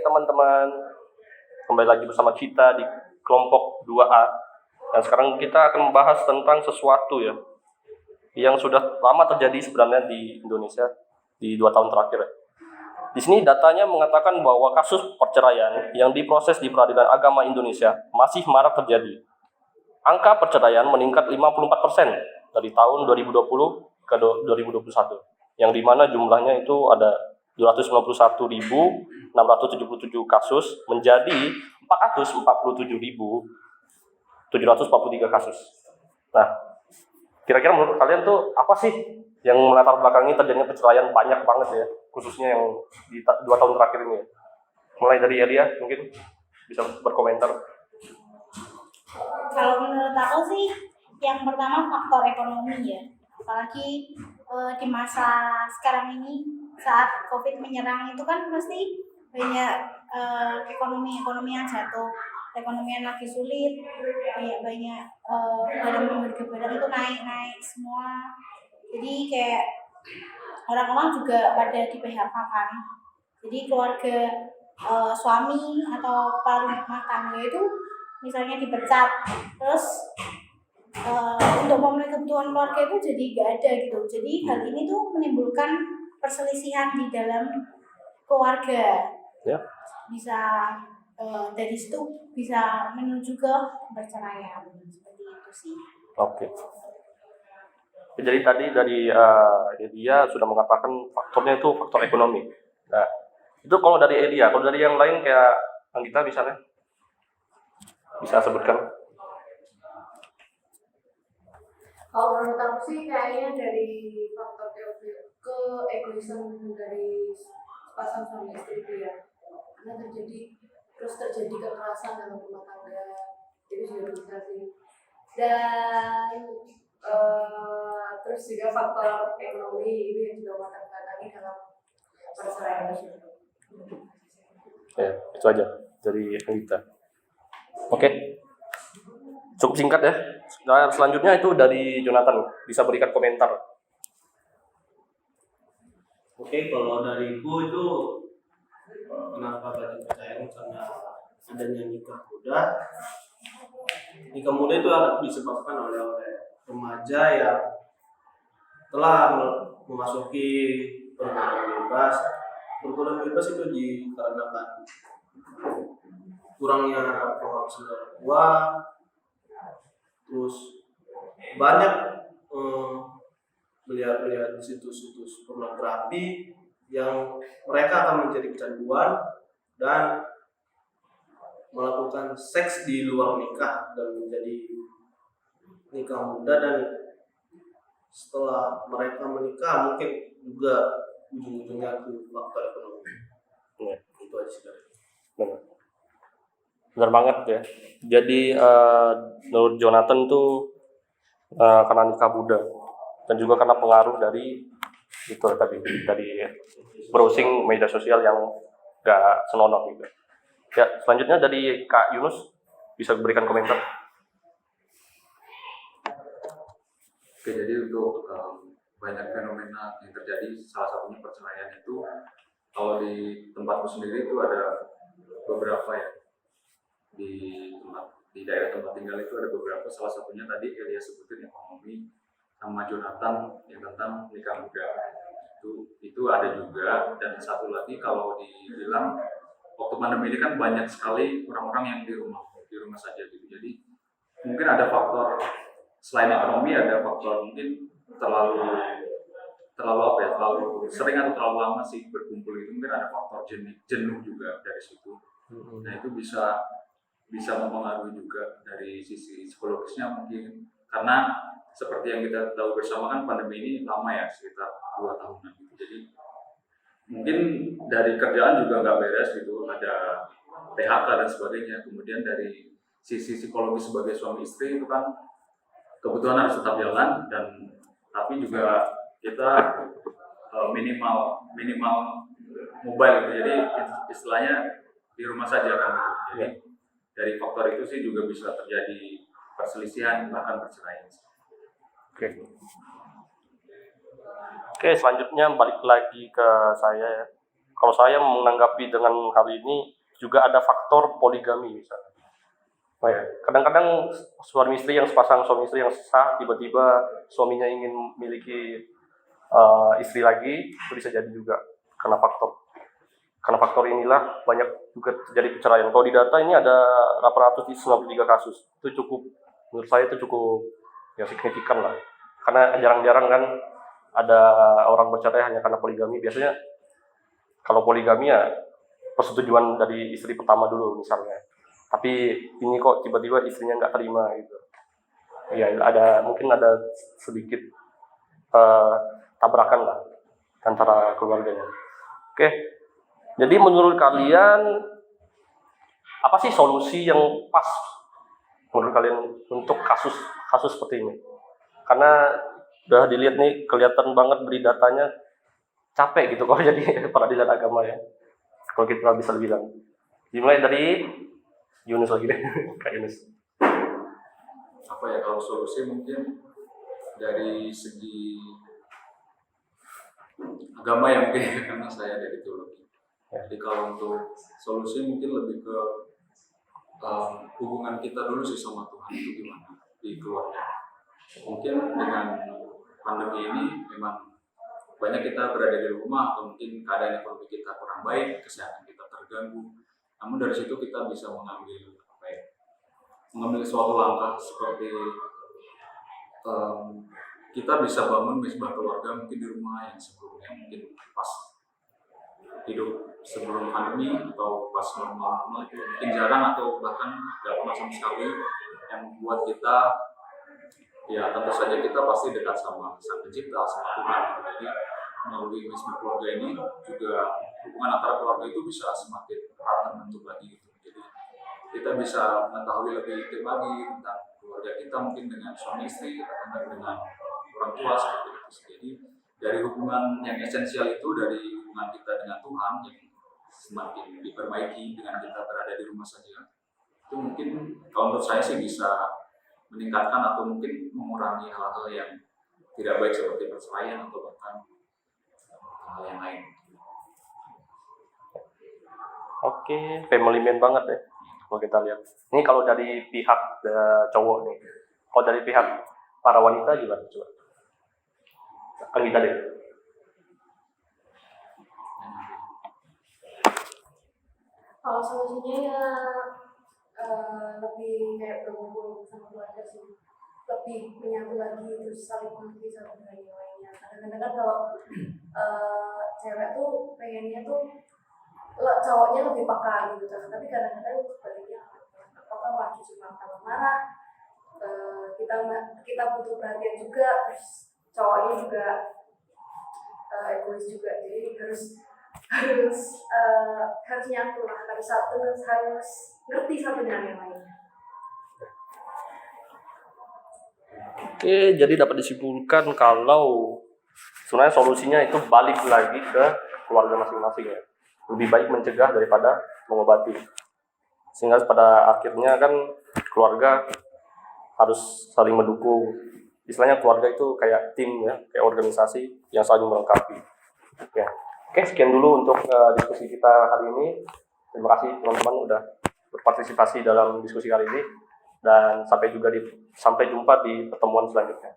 teman-teman, kembali lagi bersama kita di kelompok 2A. Dan sekarang kita akan membahas tentang sesuatu ya yang sudah lama terjadi sebenarnya di Indonesia di 2 tahun terakhir. Di sini datanya mengatakan bahwa kasus perceraian yang diproses di Peradilan Agama Indonesia masih marak terjadi. Angka perceraian meningkat 54% dari tahun 2020 ke 2021, yang dimana jumlahnya itu ada 291.677 kasus menjadi 447.743 kasus. Nah, kira-kira menurut kalian tuh apa sih yang melatar belakangi terjadinya perceraian banyak banget ya, khususnya yang di 2 tahun terakhir ini? Mulai dari Elia, mungkin bisa berkomentar. Kalau menurut aku sih, yang pertama faktor ekonomi ya. Apalagi di masa sekarang ini, saat COVID menyerang itu kan pasti banyak ekonomi yang jatuh, ekonomi yang lagi sulit, banyak harga barang itu naik semua. Jadi kayak orang-orang juga pada di PHK kan. Jadi keluarga suami atau para rumah tangga itu misalnya dipecat, terus untuk memenuhi kebutuhan keluarga itu jadi nggak ada gitu. Jadi hal ini tuh menimbulkan perselisihan di dalam keluarga. Ya. Bisa dari situ bisa menuju ke perceraian, seperti itu sih. Oke. Jadi tadi dari Elia sudah mengatakan faktornya itu faktor ekonomi. Nah, itu kalau dari Elia, kalau dari yang lain kayak Anggita misalnya, bisa sebutkan? Kalau menurut aku sih kayaknya dari faktor keegoisan dari pasang suami istri itu ya, karena terjadi kekerasan dalam rumah tangga, itu juga bisa sih. Dan terus juga faktor ekonomi itu yang juga mempengaruhi dalam perceraian tersebut. Ya, itu aja dari Anggita. Oke. Cukup singkat ya. Nah, selanjutnya itu dari Jonathan, bisa berikan komentar. Oke, kalau dariku itu kenapa tadi percaya karena adanya nikah muda. Nikah muda itu disebabkan oleh remaja yang telah memasuki pergaulan bebas. Pergaulan bebas itu dikarenakan kurangnya penghasilan uang, terus banyak melihat situs-situs pornografi yang mereka akan menjadi kecanduan dan melakukan seks di luar nikah dan menjadi nikah muda, dan setelah mereka menikah mungkin juga ujung-ujungnya ke faktor ekonomi. Ya. Itu aja sih. Benar banget ya. Jadi menurut Jonathan tuh karena nikah muda dan juga karena pengaruh dari itu tadi dari browsing media sosial yang gak senonoh gitu. Ya, selanjutnya dari Kak Yunus, bisa berikan komentar. Oke, jadi untuk banyak fenomena yang terjadi, salah satunya perceraian itu, kalau di tempatku sendiri itu ada beberapa ya, di daerah tempat tinggal itu ada beberapa, salah satunya tadi Elia sebutin ekonomi, sama Jonathan yang tentang nikah muda itu ada juga. Dan satu lagi kalau dibilang waktu pandemi ini kan banyak sekali orang-orang yang di rumah saja gitu, jadi mungkin ada faktor selain ekonomi, ada faktor mungkin terlalu sering atau terlalu lama sih berkumpul, itu mungkin ada faktor jenuh juga dari situ. Nah itu bisa mempengaruhi juga dari sisi psikologisnya mungkin, karena seperti yang kita tahu bersama kan pandemi ini lama ya, sekitar 2 tahunan gitu. Jadi mungkin dari kerjaan juga nggak beres gitu, ada PHK dan sebagainya. Kemudian dari sisi psikologis sebagai suami istri itu kan kebutuhan harus tetap jalan, dan tapi juga kita minimal mobile gitu. Jadi istilahnya di rumah saja kan. Jadi dari faktor itu sih juga bisa terjadi perselisihan bahkan perceraian. Oke, selanjutnya balik lagi ke saya ya. Kalau saya menanggapi dengan hal ini, juga ada faktor poligami misalnya. Oh ya, kadang-kadang suami istri yang sepasang suami istri yang sah, tiba-tiba suaminya ingin memiliki istri lagi, itu bisa jadi juga karena faktor inilah banyak juga terjadi perceraian. Kalau di data ini ada 893 kasus, itu cukup, menurut saya itu cukup ya signifikan lah. Karena jarang-jarang kan ada orang bercerai hanya karena poligami. Biasanya kalau poligami ya persetujuan dari istri pertama dulu misalnya. Tapi ini kok tiba-tiba istrinya nggak terima gitu. Ya mungkin ada sedikit tabrakan lah antara keluarganya. Oke, jadi menurut kalian apa sih solusi yang pas menurut kalian untuk kasus seperti ini? Karena udah dilihat nih kelihatan banget beri datanya capek gitu kalau jadi peradilan agama ya. Kalau kita bisa bilang. Dimulai dari Yunus lagi deh, Kak Yunus. Apa ya, kalau solusi mungkin dari segi agama ya mungkin karena saya dari teologi. Jadi kalau untuk solusi mungkin lebih ke hubungan kita dulu sih sama Tuhan itu gimana di keluarga. Mungkin dengan pandemi ini memang banyak kita berada di rumah atau mungkin keadaan ekonomi kita kurang baik, kesehatan kita terganggu. Namun dari situ kita bisa mengambil suatu langkah seperti kita bisa bangun misbah keluarga mungkin di rumah yang sebelumnya mungkin pas hidup sebelum pandemi atau pas normal itu mungkin jarang atau bahkan tidak pernah sama sekali, yang membuat kita ya tentu saja kita pasti dekat sama Sang Pencipta, sama Tuhan. Jadi melalui misbah keluarga ini juga hubungan antara keluarga itu bisa semakin erat terbentuk lagi gitu. Jadi kita bisa mengetahui lebih detail lagi tentang keluarga kita mungkin dengan suami istri atau dengan orang tua seperti itu. Jadi dari hubungan yang esensial itu, dari hubungan kita dengan Tuhan yang semakin diperbaiki dengan kita berada di rumah saja, itu mungkin kalau menurut saya sih bisa meningkatkan atau mungkin mengurangi hal-hal yang tidak baik seperti perceraian atau bahkan hal yang lain. Oke, family man banget ya kalau kita lihat. Ini kalau dari pihak cowok nih, kalau dari pihak para wanita gimana coba? Kan kita deh. Kalau solusinya ya lebih kayak berkumpul sama keluarga sih, lebih menyatu lagi, terus saling mengerti satu dengan yang lainnya. Kadang-kadang kan kalau cewek tuh pengennya tuh cowoknya lebih peka gitu kan, tapi kadang-kadang sebaliknya apakah laki cuma kalau marah, kita butuh perhatian juga, terus cowoknya juga egois juga, jadi harus nyatu lah, harus ngerti satu dengan yang lain. Oke, jadi dapat disimpulkan kalau sebenarnya solusinya itu balik lagi ke keluarga masing-masing ya. Lebih baik mencegah daripada mengobati. Sehingga pada akhirnya kan keluarga harus saling mendukung. Istilahnya keluarga itu kayak tim ya, kayak organisasi yang saling melengkapi. Oke, sekian dulu untuk diskusi kita hari ini. Terima kasih teman-teman udah berpartisipasi dalam diskusi kali ini, dan sampai jumpa di pertemuan selanjutnya.